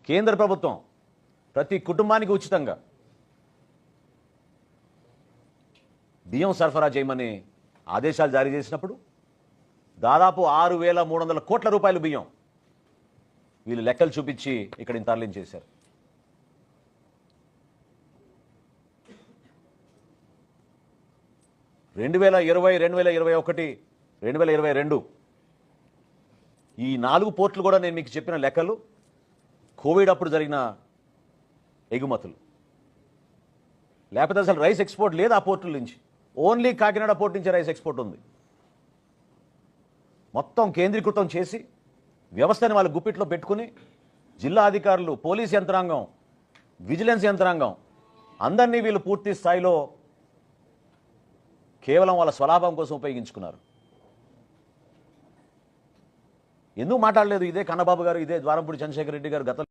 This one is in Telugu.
కేంద్ర ప్రభుత్వం ప్రతి కుటుంబానికి ఉచితంగా బియ్యం సరఫరా చేయమని ఆదేశాలు జారీ చేసినప్పుడు దాదాపు 6,300 కోట్ల రూపాయలు బియ్యం వీళ్ళు లెక్కలు చూపించి ఇక్కడ తరలించేశారు. రెండు 2020, 2021, 2022 ఈ 4 పోర్టులు కూడా నేను మీకు చెప్పిన లెక్కలు కోవిడ్ అప్పుడు జరిగిన ఎగుమతులు. లేకపోతే అసలు రైస్ ఎక్స్పోర్ట్ లేదు ఆ పోర్టుల నుంచి. ఓన్లీ కాకినాడ పోర్టు నుంచి రైస్ ఎక్స్పోర్ట్ ఉంది. మొత్తం కేంద్రీకృతం చేసి వ్యవస్థని వాళ్ళ గుప్పిట్లో పెట్టుకుని జిల్లా అధికారులు, పోలీస్ యంత్రాంగం, విజిలెన్స్ యంత్రాంగం అందరినీ వీళ్ళు పూర్తి స్థాయిలో కేవలం వాళ్ళ స్వలాభం కోసం ఉపయోగించుకున్నారు. ఎందుకు మాట్లాడలేదు ఇదే కన్నబాబు గారు, ఇదే ద్వారంపూడి చంద్రశేఖర్ రెడ్డి గారు గత